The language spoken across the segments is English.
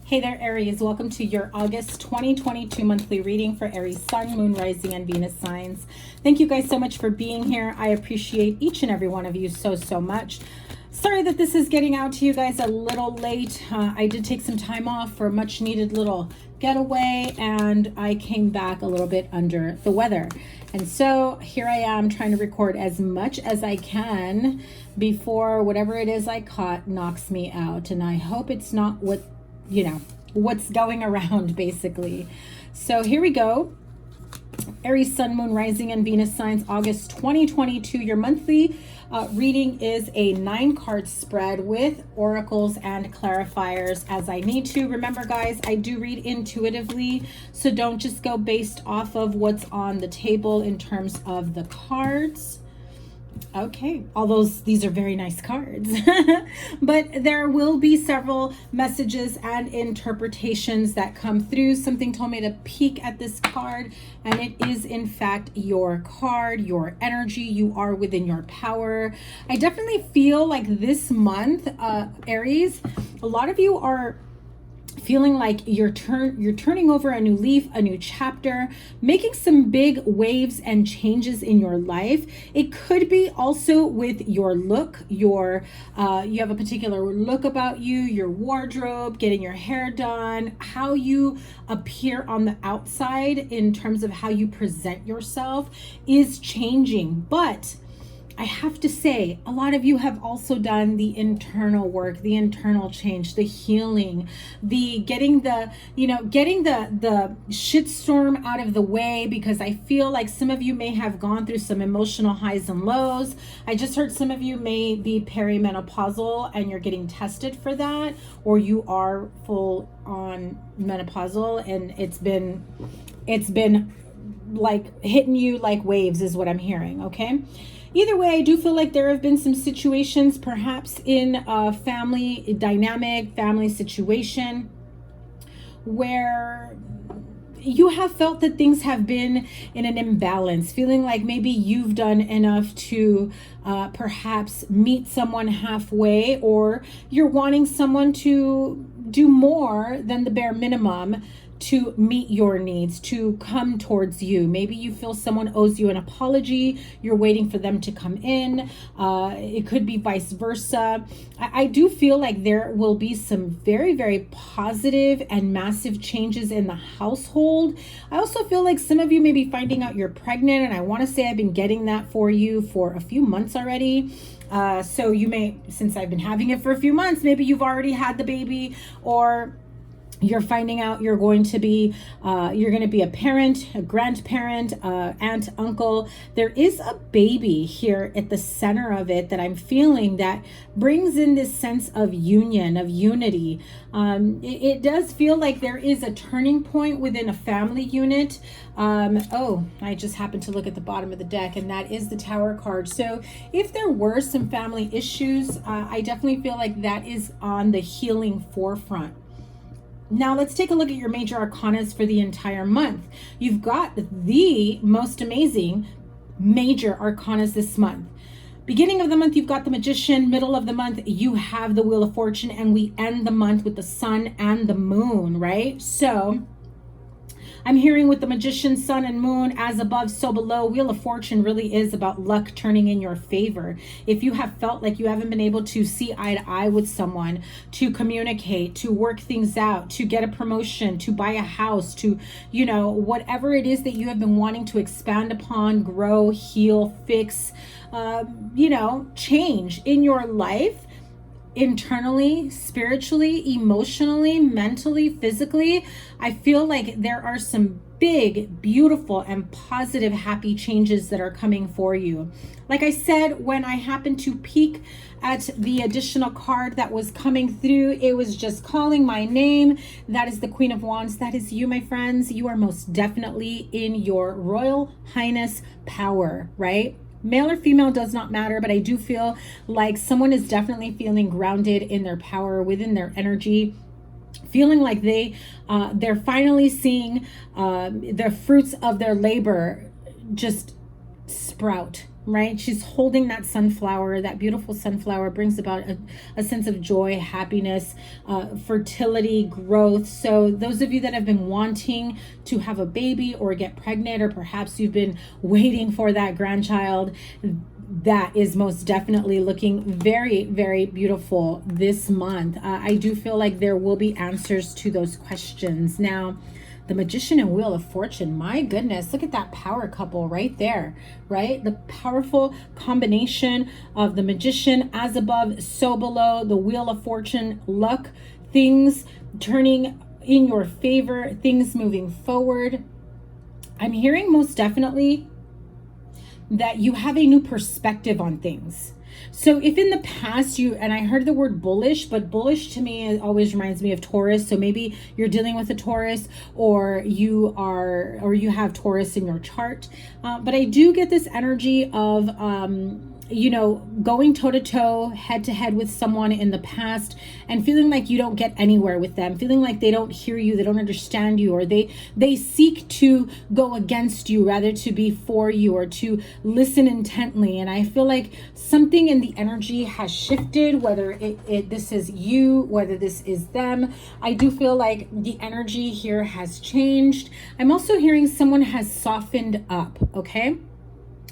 Hey there, Aries. Welcome to your August 2022 monthly reading for Aries Sun, Moon, Rising, and Venus signs. Thank you guys so much for being here. I appreciate each and every one of you so much. Sorry that this is getting out to you guys a little late. I did take some time off for a much needed little getaway, and I came back a little bit under the weather. And so here I am trying to record as much as I can before whatever it is I caught knocks me out. And I hope it's not what's going around, basically. So here we go. Aries Sun, Moon, Rising, and Venus signs, August 2022. Your monthly reading is a 9-card spread with oracles and clarifiers as I need to. Remember, guys, I do read intuitively, so don't just go based off of what's on the table in terms of the cards. Okay, these are very nice cards, but there will be several messages and interpretations that come through. Something told me to peek at this card, and it is in fact your card, your energy. You are within your power. I definitely feel like this month, Aries, a lot of you are feeling like you're turning over a new leaf, a new chapter, making some big waves and changes in your life. It could be also with your look, you have a particular look about you, your wardrobe, getting your hair done, how you appear on the outside in terms of how you present yourself is changing. But I have to say, a lot of you have also done the internal work, the internal change, the healing, the getting the shitstorm out of the way, because I feel like some of you may have gone through some emotional highs and lows. I just heard some of you may be perimenopausal and you're getting tested for that, or you are full on menopausal and it's been like hitting you like waves is what I'm hearing, okay? Either way, I do feel like there have been some situations, perhaps in a family dynamic, family situation, where you have felt that things have been in an imbalance, feeling like maybe you've done enough to perhaps meet someone halfway, or you're wanting someone to do more than the bare minimum to meet your needs, to come towards you. Maybe you feel someone owes you an apology, you're waiting for them to come in. It could be vice versa. I do feel like there will be some very positive and massive changes in the household. I also feel like some of you may be finding out you're pregnant, and I want to say I've been getting that for you for a few months already. So you may, since I've been having it for a few months, maybe you've already had the baby, or you're finding out you're going to be a parent, a grandparent, aunt, uncle. There is a baby here at the center of it that I'm feeling that brings in this sense of union, of unity. It does feel like there is a turning point within a family unit. I just happened to look at the bottom of the deck, and that is the Tower card. So if there were some family issues, I definitely feel like that is on the healing forefront. Now let's take a look at your major arcanas for the entire month. You've got the most amazing major arcanas this month. Beginning of the month, you've got the Magician. Middle of the month, you have the Wheel of Fortune, and we end the month with the Sun and the Moon, right? So I'm hearing with the Magician, Sun, and Moon, as above, so below. Wheel of Fortune really is about luck turning in your favor. If you have felt like you haven't been able to see eye to eye with someone, to communicate, to work things out, to get a promotion, to buy a house, to, whatever it is that you have been wanting to expand upon, grow, heal, fix, change in your life, internally, spiritually, emotionally, mentally, physically, I feel like there are some big, beautiful, and positive, happy changes that are coming for you. Like I said, when I happened to peek at the additional card that was coming through, it was just calling my name. That is the Queen of Wands. That is you, my friends. You are most definitely in your Royal Highness power, right? Male or female does not matter, but I do feel like someone is definitely feeling grounded in their power, within their energy, feeling like they're finally seeing the fruits of their labor just sprout right? She's holding that sunflower. That beautiful sunflower brings about a sense of joy, happiness, fertility, growth. So those of you that have been wanting to have a baby or get pregnant, or perhaps you've been waiting for that grandchild, that is most definitely looking very, very beautiful this month. I do feel like there will be answers to those questions. Now, the Magician and Wheel of Fortune, my goodness, look at that power couple right there, right? The powerful combination of the Magician, as above, so below, the Wheel of Fortune, luck, things turning in your favor, things moving forward. I'm hearing most definitely that you have a new perspective on things. So if in the past and I heard the word bullish, but bullish to me always reminds me of Taurus. So maybe you're dealing with a Taurus, or you have Taurus in your chart. But I do get this energy of, going toe to toe, head to head with someone in the past, and feeling like you don't get anywhere with them, feeling like they don't hear you, they don't understand you, or they seek to go against you rather to be for you, or to listen intently. And I feel like something in the energy has shifted, whether this is you, whether this is them. I do feel like the energy here has changed. I'm also hearing someone has softened up, okay?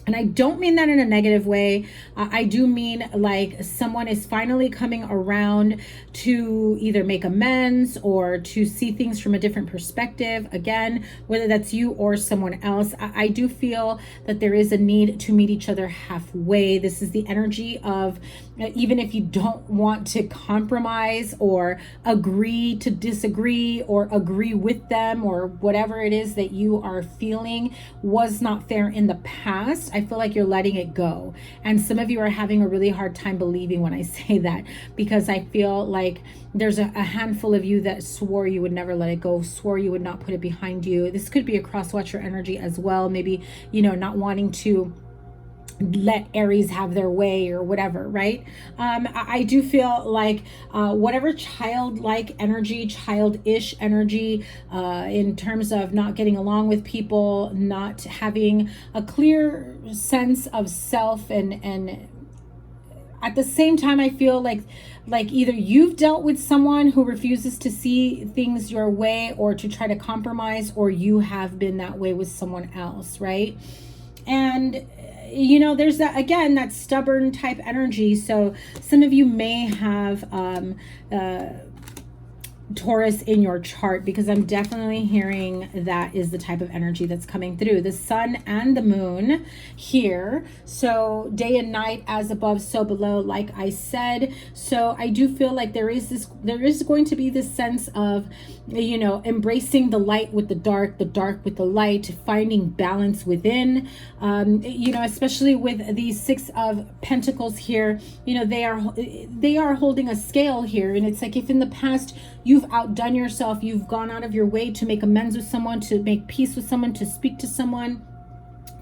And I don't mean that in a negative way. I do mean like someone is finally coming around to either make amends or to see things from a different perspective. Again, whether that's you or someone else, I do feel that there is a need to meet each other halfway. This is the energy of, even if you don't want to compromise or agree to disagree or agree with them, or whatever it is that you are feeling was not fair in the past, I feel like you're letting it go. And some of you are having a really hard time believing when I say that, because I feel like there's a handful of you that swore you would never let it go, swore you would not put it behind you. This could be a cross-watcher energy as well. Maybe, not wanting to let Aries have their way or whatever, right? I do feel like whatever childlike energy, childish energy, in terms of not getting along with people, not having a clear sense of self, and at the same time, I feel like either you've dealt with someone who refuses to see things your way or to try to compromise, or you have been that way with someone else, right? And there's that stubborn type energy. So some of you may have Taurus in your chart, because I'm definitely hearing that is the type of energy that's coming through. The sun and the moon here. So day and night, as above, so below, like I said. So I do feel like there is going to be this sense of, embracing the light with the dark with the light, finding balance within, especially with these Six of Pentacles here. They are holding a scale here. And it's like, if in the past you've outdone yourself, you've gone out of your way to make amends with someone, to make peace with someone, to speak to someone,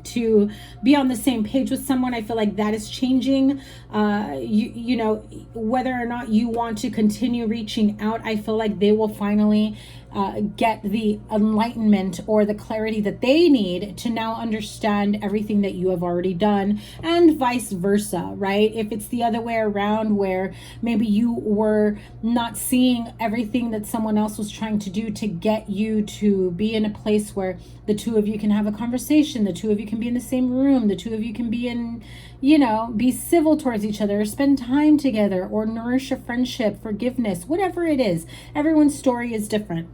to be on the same page with someone, I feel like that is changing. Whether or not you want to continue reaching out, I feel like they will finally get the enlightenment or the clarity that they need to now understand everything that you have already done, and vice versa, right? If it's the other way around, where maybe you were not seeing everything that someone else was trying to do to get you to be in a place where the two of you can have a conversation, the two of you can be in the same room, the two of you can be in, be civil towards each other, or spend time together, or nourish a friendship, forgiveness, whatever it is. Everyone's story is different.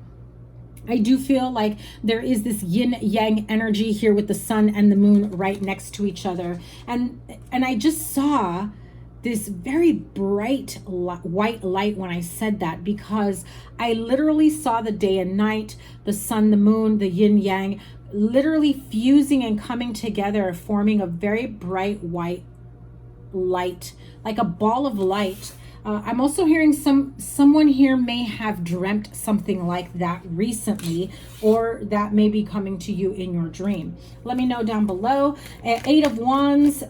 I do feel like there is this yin yang energy here with the sun and the moon right next to each other. And I just saw this very bright white light when I said that, because I literally saw the day and night, the sun, the moon, the yin yang, literally fusing and coming together, forming a very bright white light, like a ball of light. I'm also hearing someone here may have dreamt something like that recently, or that may be coming to you in your dream. Let me know down below. 8 of Wands,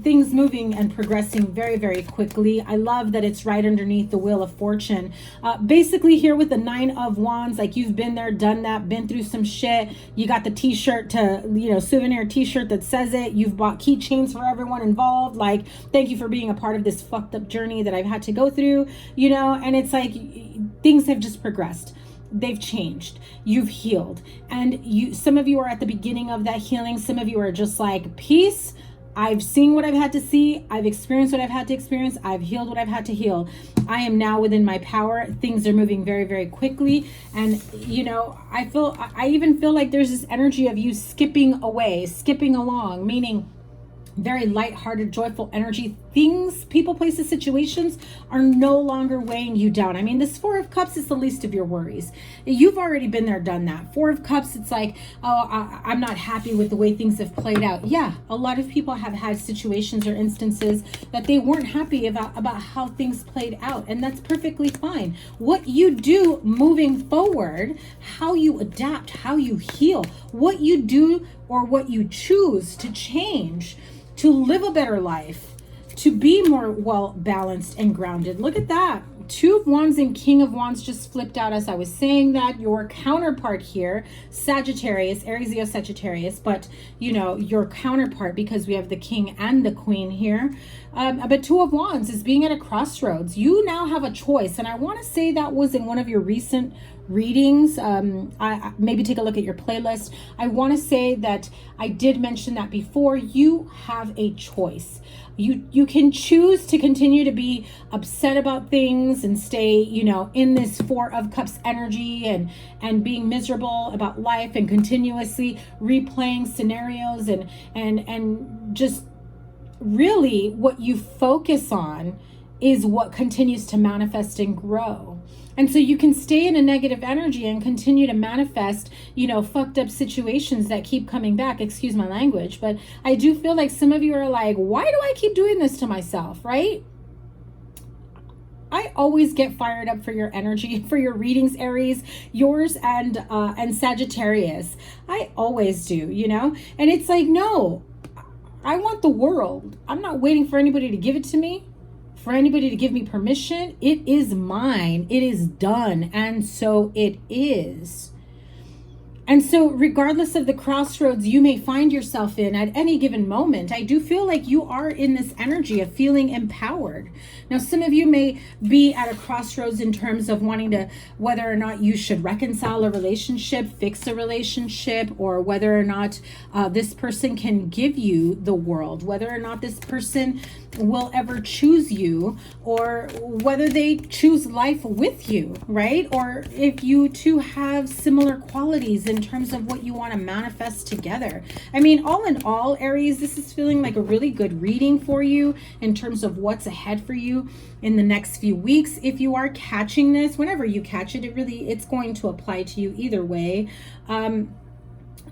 things moving and progressing very, very quickly. I love that it's right underneath the Wheel of Fortune. Basically here with the 9 of Wands, like you've been there, done that, been through some shit. You got the t-shirt to, you know, souvenir t-shirt that says it. You've bought keychains for everyone involved. Like, thank you for being a part of this fucked up journey that I've had to go through, you know. And it's like things have just progressed. They've changed. You've healed. And some of you are at the beginning of that healing. Some of you are just like, peace. I've seen what I've had to see. I've experienced what I've had to experience. I've healed what I've had to heal. I am now within my power. Things are moving very, very quickly. And, you know, I even feel like there's this energy of you skipping away, skipping along, meaning very lighthearted, joyful energy. Things, people, places, situations are no longer weighing you down. I mean, this 4 of Cups is the least of your worries. You've already been there, done that. 4 of Cups, it's like, oh, I'm not happy with the way things have played out. Yeah, a lot of people have had situations or instances that they weren't happy about how things played out, and that's perfectly fine. What you do moving forward, how you adapt, how you heal, what you do or what you choose to change to live a better life, to be more well balanced and grounded. Look at that. 2 of Wands and King of Wands just flipped out as I was saying that. Your counterpart here, Sagittarius, Aries, Leo, Sagittarius, but you know, your counterpart, because we have the King and the Queen here. But 2 of Wands is being at a crossroads. You now have a choice. And I want to say that was in one of your recent readings. I maybe take a look at your playlist. I want to say that I did mention that before. You have a choice. You can choose to continue to be upset about things and stay, you know, in this 4 of Cups energy and being miserable about life and continuously replaying scenarios and just really what you focus on is what continues to manifest and grow. And so you can stay in a negative energy and continue to manifest, you know, fucked up situations that keep coming back. Excuse my language, but I do feel like some of you are like, why do I keep doing this to myself, right? I always get fired up for your energy, for your readings, Aries, yours and Sagittarius. I always do, you know? And it's like, no, I want the world. I'm not waiting for anybody to give it to me, for anybody to give me permission. It is mine. It is done. And so it is. And so regardless of the crossroads you may find yourself in at any given moment, I do feel like you are in this energy of feeling empowered. Now, some of you may be at a crossroads in terms of wanting to, whether or not you should reconcile a relationship, fix a relationship, or whether or not this person can give you the world, whether or not this person will ever choose you, or whether they choose life with you, right? Or if you two have similar qualities in terms of what you want to manifest together. I mean, all in all, Aries, this is feeling like a really good reading for you in terms of what's ahead for you in the next few weeks. If you are catching this, whenever you catch it, it's going to apply to you either way.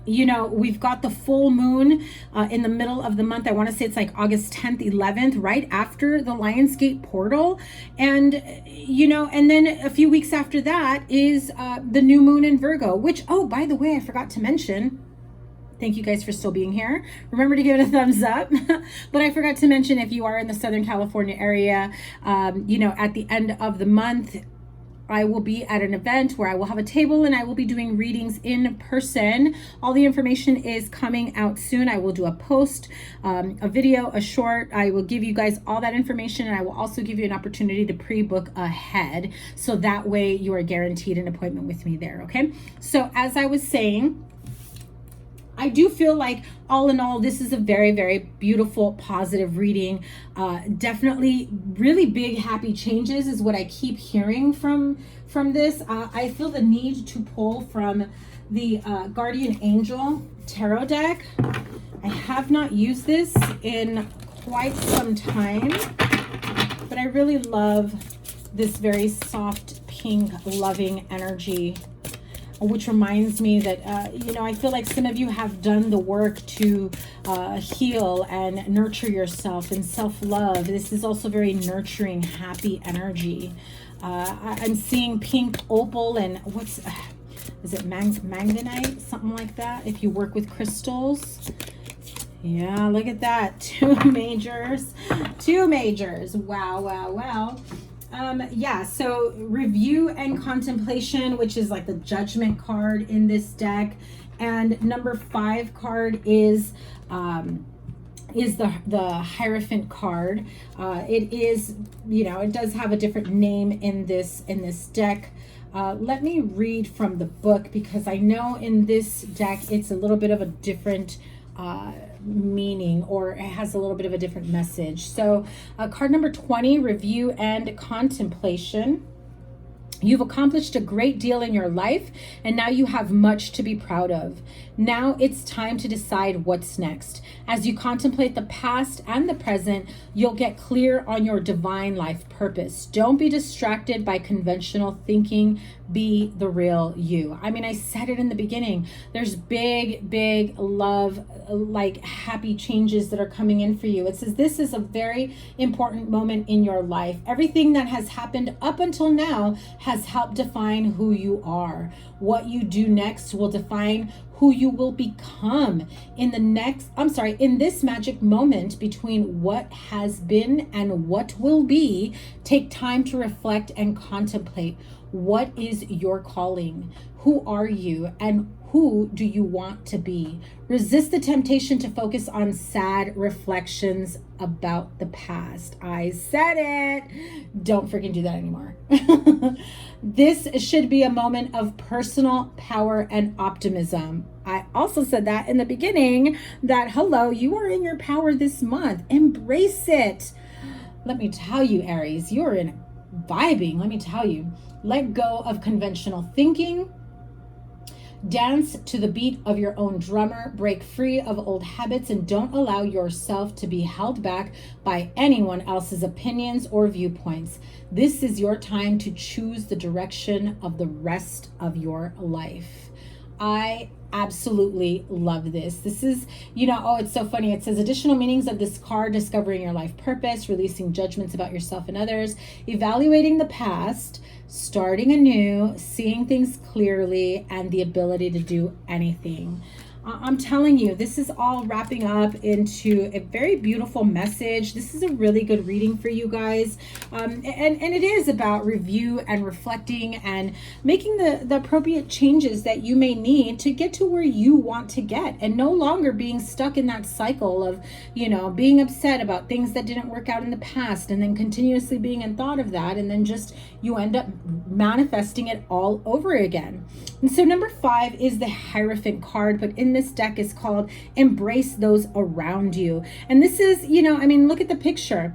You know, we've got the full moon in the middle of the month. I want to say it's like August 10th, 11th, right after the Lionsgate portal. And, you know, and then a few weeks after that is the new moon in Virgo, which, oh, by the way, I forgot to mention. Thank you guys for still being here. Remember to give it a thumbs up. But I forgot to mention, if you are in the Southern California area, you know, at the end of the month, I will be at an event where I will have a table and I will be doing readings in person. All the information is coming out soon. I will do a post, a video, a short. I will give you guys all that information, and I will also give you an opportunity to pre-book ahead. So that way you are guaranteed an appointment with me there, okay? So as I was saying, I do feel like all in all, this is a very, very beautiful, positive reading. Definitely really big, happy changes is what I keep hearing from this. I feel the need to pull from the Guardian Angel Tarot deck. I have not used this in quite some time, but I really love this very soft, pink, loving energy. which reminds me that, I feel like some of you have done the work to heal and nurture yourself and self-love. This is also very nurturing, happy energy. I'm seeing pink opal and is it manganite? Something like that, if you work with crystals. Yeah, look at that. Two majors. Wow, wow, wow. Yeah, so review and contemplation, which is like the judgment card in this deck. And number 5 card is the Hierophant card. It is, it does have a different name in this deck. Let me read from the book, because I know in this deck it's a little bit of a different meaning, or it has a little bit of a different message. So card number 20, review and contemplation. You've accomplished a great deal in your life, and now you have much to be proud of. Now it's time to decide what's next. As you contemplate the past and the present, you'll get clear on your divine life purpose. Don't be distracted by conventional thinking. Be the real you. I mean, I said it in the beginning. There's big love, like happy changes that are coming in for you. It says this is a very important moment in your life. Everything that has happened up until now has helped define who you are. What you do next will define who you will become in this magic moment between what has been and what will be. Take time to reflect and contemplate. What is your calling? Who are you, and who do you want to be? Resist the temptation to focus on sad reflections about the past. I said it. Don't freaking do that anymore. This should be a moment of personal power and optimism. I also said that in the beginning, that hello, you are in your power this month. Embrace it. Let me tell you, Aries, you're in vibing. Let me tell you. Let go of conventional thinking. Dance to the beat of your own drummer. Break free of old habits, and don't allow yourself to be held back by anyone else's opinions or viewpoints. This is your time to choose the direction of the rest of your life. I absolutely love this. This is, it's so funny. It says additional meanings of this card: discovering your life purpose, releasing judgments about yourself and others, evaluating the past, starting anew, seeing things clearly, and the ability to do anything. I'm telling you, this is all wrapping up into a very beautiful message. This is a really good reading for you guys. And it is about review and reflecting and making the appropriate changes that you may need to get to where you want to get, and no longer being stuck in that cycle of, being upset about things that didn't work out in the past, and then continuously being in thought of that, and then just you end up manifesting it all over again. And so number 5 is the Hierophant card, but in this deck is called Embrace Those Around You. And this is, look at the picture.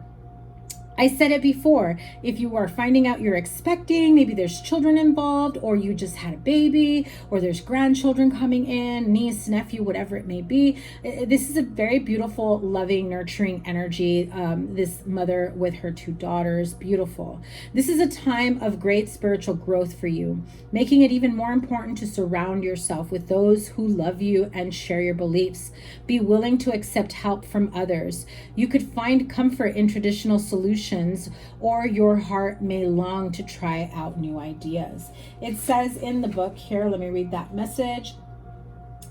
I said it before, if you are finding out you're expecting, maybe there's children involved, or you just had a baby, or there's grandchildren coming in, niece, nephew, whatever it may be. This is a very beautiful, loving, nurturing energy. This mother with her 2 daughters, beautiful. This is a time of great spiritual growth for you, making it even more important to surround yourself with those who love you and share your beliefs. Be willing to accept help from others. You could find comfort in traditional solutions, or your heart may long to try out new ideas. It says in the book here, let me read that message.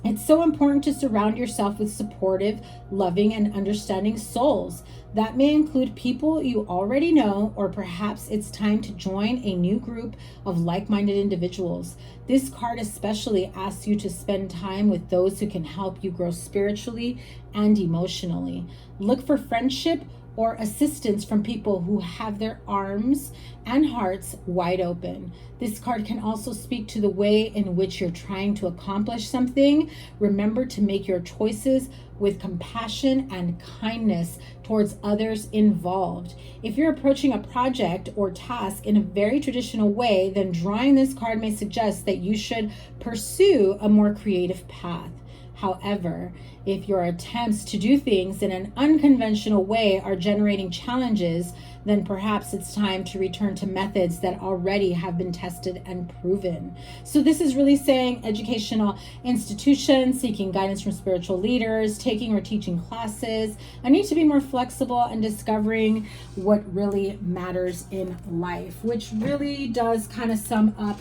It's so important to surround yourself with supportive, loving, and understanding souls. That may include people you already know, or perhaps it's time to join a new group of like-minded individuals. This card especially asks you to spend time with those who can help you grow spiritually and emotionally. Look for friendship or assistance from people who have their arms and hearts wide open. This card can also speak to the way in which you're trying to accomplish something. Remember to make your choices with compassion and kindness towards others involved. If you're approaching a project or task in a very traditional way, then drawing this card may suggest that you should pursue a more creative path. However, if your attempts to do things in an unconventional way are generating challenges, then perhaps it's time to return to methods that already have been tested and proven. So this is really saying educational institutions, seeking guidance from spiritual leaders, taking or teaching classes. I need to be more flexible and discovering what really matters in life, which really does kind of sum up,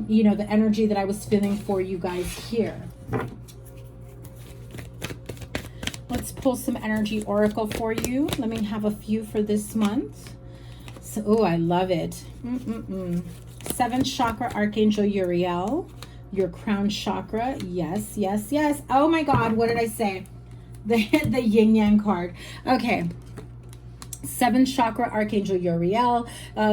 you know, the energy that I was feeling for you guys here. Let's pull some energy oracle for you. Let me have a few for this month. So, oh, I love it. 7th chakra, Archangel Uriel, your crown chakra. Yes, yes, yes. Oh my God, what did I say? The yin yang card. Okay. 7th chakra, Archangel Uriel.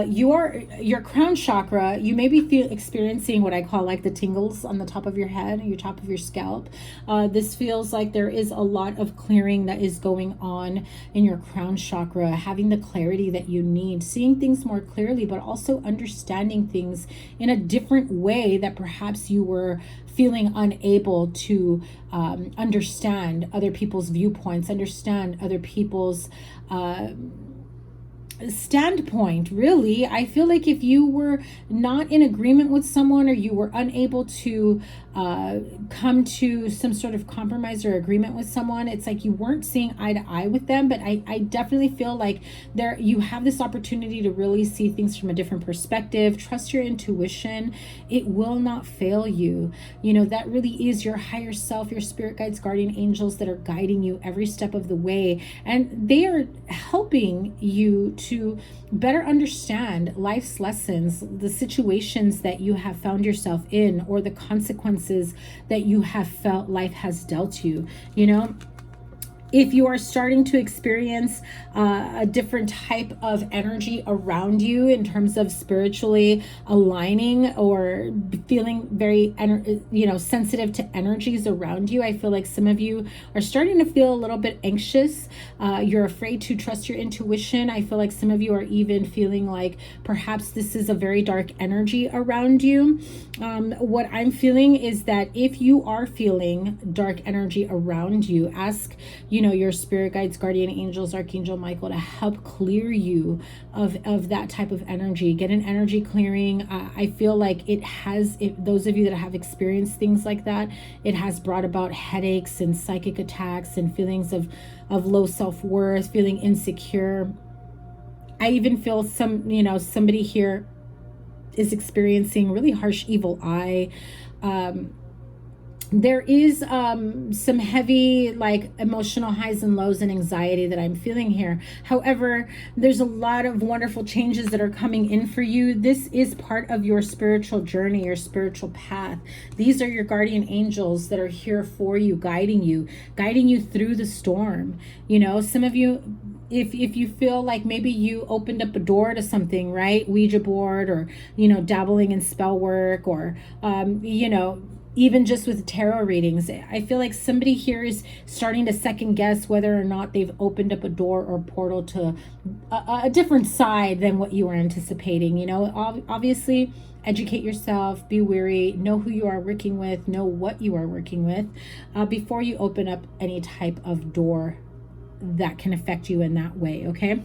Your crown chakra, you may be experiencing what I call like the tingles on the top of your head, your top of your scalp. This feels like there is a lot of clearing that is going on in your crown chakra, having the clarity that you need, seeing things more clearly, but also understanding things in a different way that perhaps you were feeling unable to understand other people's viewpoints, understand other people's standpoint. Really, I feel like if you were not in agreement with someone, or you were unable to come to some sort of compromise or agreement with someone, it's like you weren't seeing eye to eye with them. But I definitely feel like you have this opportunity to really see things from a different perspective. Trust your intuition. It will not fail you. You know, that really is your higher self, your spirit guides, guardian angels that are guiding you every step of the way. And they are helping you to better understand life's lessons, the situations that you have found yourself in, or the consequences that you have felt life has dealt you. You know, if you are starting to experience a different type of energy around you in terms of spiritually aligning or feeling very, sensitive to energies around you, I feel like some of you are starting to feel a little bit anxious. You're afraid to trust your intuition. I feel like some of you are even feeling like perhaps this is a very dark energy around you. What I'm feeling is that if you are feeling dark energy around you, ask, your spirit guides, guardian angels, Archangel Michael to help clear you of that type of energy. Get an energy clearing. I feel like those of you that have experienced things like that, it has brought about headaches and psychic attacks and feelings of low self-worth, feeling insecure. I even feel somebody here is experiencing really harsh evil eye. There is some heavy emotional highs and lows and anxiety that I'm feeling here. However, there's a lot of wonderful changes that are coming in for you. This is part of your spiritual journey, your spiritual path. These are your guardian angels that are here for you, guiding you through the storm. Some of you, if you feel like maybe you opened up a door to something, right? Ouija board, or, dabbling in spell work, or, even just with tarot readings, I feel like somebody here is starting to second guess whether or not they've opened up a door or portal to a different side than what you were anticipating. Obviously, educate yourself, be wary, know who you are working with, know what you are working with before you open up any type of door that can affect you in that way, okay?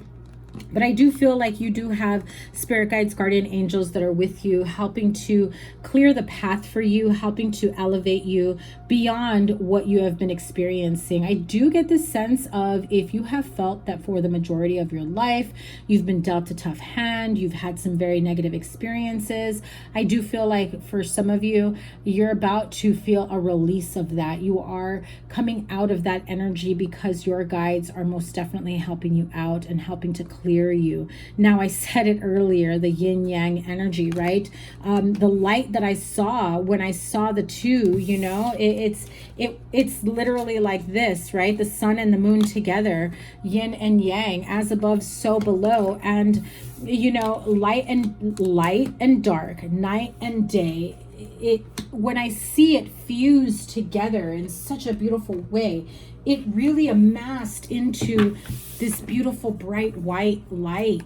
But I do feel like you do have spirit guides, guardian angels that are with you, helping to clear the path for you, helping to elevate you beyond what you have been experiencing. I do get this sense of, if you have felt that for the majority of your life, you've been dealt a tough hand, you've had some very negative experiences, I do feel like for some of you, you're about to feel a release of that. You are coming out of that energy because your guides are most definitely helping you out and helping to clear you. Now, I said it earlier, the yin yang energy, right? The light that I saw when I saw the two, it's literally like this, right? The sun and the moon together, yin and yang, as above, so below. And light and dark, night and day, when I see it fused together in such a beautiful way, it really amassed into this beautiful bright white light.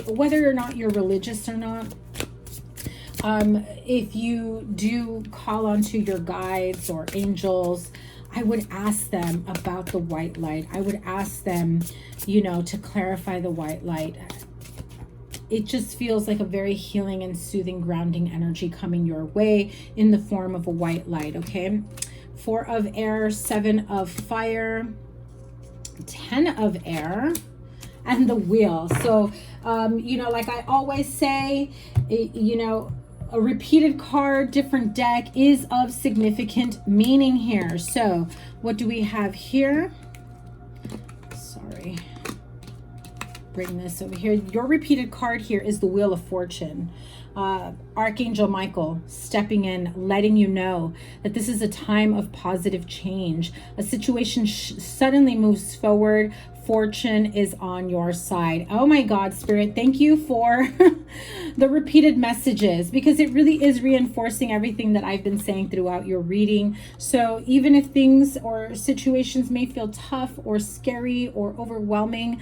Whether or not you're religious or not, If you do call onto your guides or angels, I would ask them about the white light. I would ask them, you know, to clarify the white light. It just feels like a very healing and soothing, grounding energy coming your way in the form of a white light, okay? 4 of air, 7 of fire, 10 of air, and the wheel. So, you know, like I always say, you know, a repeated card, different deck is of significant meaning here. So what do we have here? Sorry. Bring this over here. Your repeated card here is the Wheel of Fortune. Archangel Michael stepping in, letting you know that this is a time of positive change. A situation suddenly moves forward. Fortune is on your side. Oh my God, Spirit, thank you for the repeated messages, because it really is reinforcing everything that I've been saying throughout your reading. So even if things or situations may feel tough or scary or overwhelming,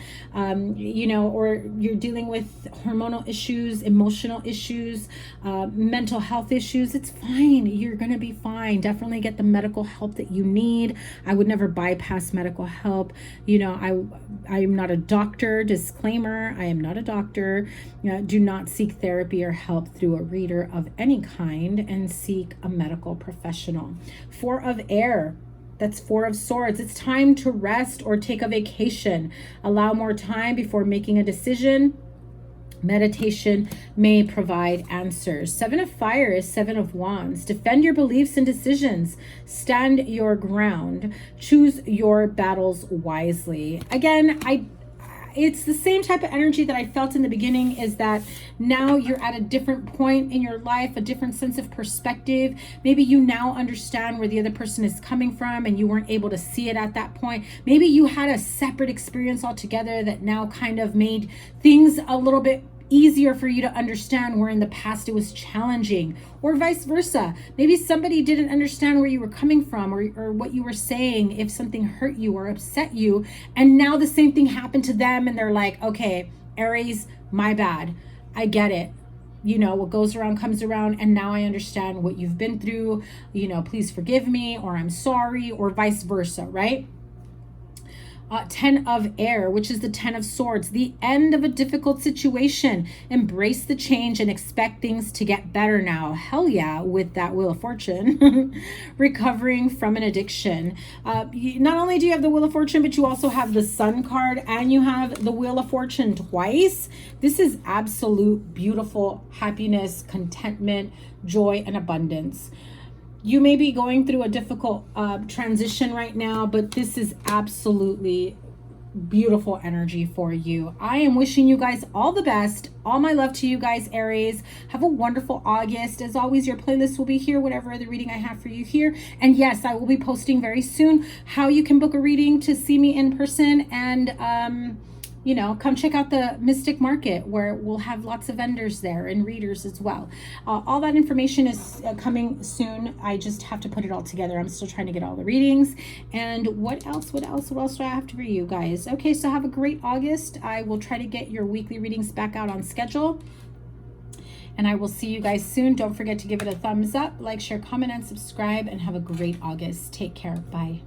you know, or you're dealing with hormonal issues, emotional issues, mental health issues, it's fine. You're going to be fine. Definitely get the medical help that you need. I would never bypass medical help. You know, I am not a doctor. Disclaimer, I am not a doctor. Do not seek therapy or help through a reader of any kind, and seek a medical professional. 4 of air. That's 4 of swords. It's time to rest or take a vacation. Allow more time before making a decision. Meditation may provide answers. 7 of fire is 7 of wands. Defend your beliefs and decisions. Stand your ground. Choose your battles wisely. Again, it's the same type of energy that I felt in the beginning, is that now you're at a different point in your life, a different sense of perspective. Maybe you now understand where the other person is coming from and you weren't able to see it at that point. Maybe you had a separate experience altogether that now kind of made things a little bit easier for you to understand, where in the past it was challenging, or vice versa. Maybe somebody didn't understand where you were coming from, or what you were saying, if something hurt you or upset you, and now the same thing happened to them and they're like, okay, Aries, my bad, I get it. You know, what goes around comes around, and now I understand what you've been through. You know, please forgive me, or I'm sorry, or vice versa, right? 10 of air, which is the 10 of swords, the end of a difficult situation. Embrace the change and expect things to get better now. Hell yeah, with that Wheel of Fortune. Recovering from an addiction. Not only do you have the Wheel of Fortune, but you also have the Sun card, and you have the Wheel of Fortune twice. This is absolute beautiful happiness, contentment, joy, and abundance. You may be going through a difficult transition right now, but this is absolutely beautiful energy for you. I am wishing you guys all the best. All my love to you guys, Aries. Have a wonderful August. As always, your playlist will be here, whatever other reading I have for you here. And yes, I will be posting very soon how you can book a reading to see me in person, and you know, come check out the Mystic Market, where we'll have lots of vendors there and readers as well. All that information is coming soon. I just have to put it all together. I'm still trying to get all the readings. And what else do I have for you guys? Okay, so have a great August. I will try to get your weekly readings back out on schedule. And I will see you guys soon. Don't forget to give it a thumbs up, like, share, comment, and subscribe. And have a great August. Take care. Bye.